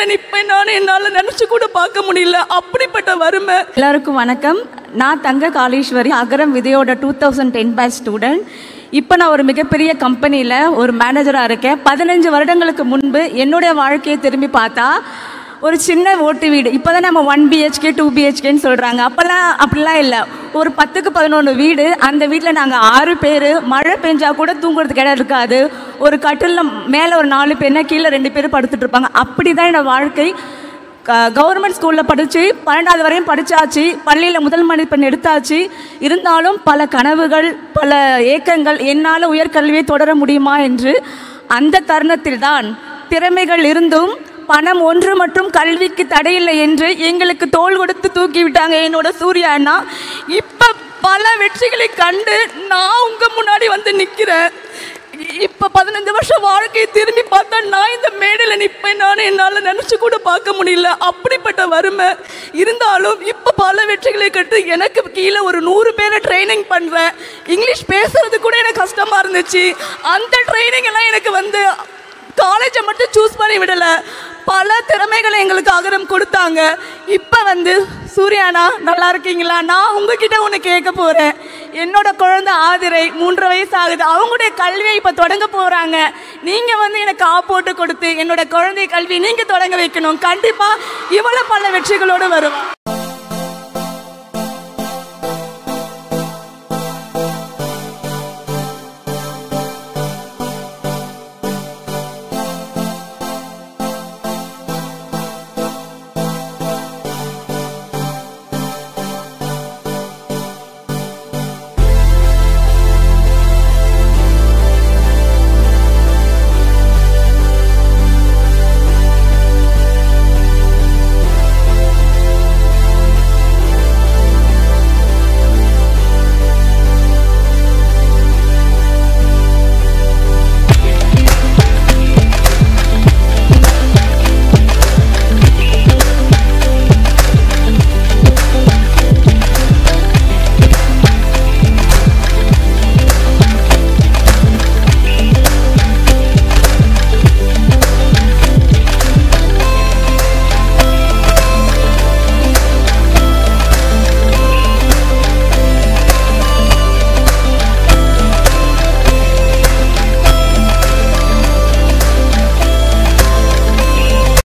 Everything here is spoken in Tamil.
மேடையில் நிற்பேன் நான் என்னால் நினச்சி கூட பார்க்க முடியல, அப்படிப்பட்ட வறுமை. எல்லாருக்கும் வணக்கம். நான் தங்க காளீஸ்வரி, அகரம் விதையோட 2010 பேட்ச் ஸ்டூடெண்ட். இப்போ நான் ஒரு மிகப்பெரிய கம்பெனியில் ஒரு மேனேஜராக இருக்கேன். 15 வருடங்களுக்கு முன்பு என்னுடைய வாழ்க்கையை திரும்பி பார்த்தா ஒரு சின்ன ஓட்டு வீடு, இப்போ தான் நம்ம 1 BHK 2 BHKன்னு சொல்கிறாங்க. அப்போல்லாம் அப்படிலாம் இல்லை, ஒரு 10க்கு 11 வீடு. அந்த வீட்டில் நாங்கள் 6 பேர். மழை பெஞ்சால் கூட தூங்குறதுக்கு இடம் இருக்காது. ஒரு கட்டிலில் மேலே ஒரு 4 பேர்னா கீழே 2 பேர் படுத்துட்டு இருப்பாங்க. அப்படி தான் என்னோடய வாழ்க்கை. கவர்மெண்ட் ஸ்கூலில் படித்து 12வது வரையும் படித்தாச்சு, பள்ளியில் முதல் மதிப்பெண் எடுத்தாச்சு. இருந்தாலும் பல கனவுகள், பல ஏக்கங்கள், என்னால் உயர்கல்வியை தொடர முடியுமா என்று. அந்த தருணத்தில் தான் திறமைகள் இருந்தும் பணம் ஒன்று மற்றும் கல்விக்கு தடையில்லை என்று எங்களுக்கு தோள் கொடுத்து தூக்கி விட்டாங்க என்னோட சூர்யா அண்ணா. இப்போ பல வெற்றிகளை கண்டு நான் உங்கள் முன்னாடி வந்து நிற்கிறேன். இப்போ 15 வருஷம் வாழ்க்கையை திரும்பி பார்த்தா நான் இந்த மேடையில் நிற்பேன் நான் என்னால் நினச்சி கூட பார்க்க முடியல, அப்படிப்பட்ட வறுமை. இருந்தாலும் இப்போ பல வெற்றிகளை கட்டு எனக்கு கீழே ஒரு 100 பேரை ட்ரைனிங் பண்ணுறேன். இங்கிலீஷ் பேசுறது கூட எனக்கு கஷ்டமாக இருந்துச்சு. அந்த ட்ரைனிங் எல்லாம் எனக்கு வந்து காலேஜை மட்டும் சூஸ் பண்ணி விடலை, பல திறமைகளை எங்களுக்கு அகரம் கொடுத்தாங்க. இப்போ வந்து சூர்யாண்ணா நல்லா இருக்கீங்களா? நான் உங்ககிட்ட ஒன்று கேட்க போகிறேன். என்னோட குழந்தை ஆதிரை 3 வயசு ஆகுது. அவங்களுடைய கல்வியை இப்போ தொடங்க போகிறாங்க. நீங்கள் வந்து எனக்கு போட்டு கொடுத்து என்னோட குழந்தை கல்வி நீங்கள் தொடங்க வைக்கணும். கண்டிப்பாக இவ்வளோ பல வெற்றிகளோடு வருவேன்.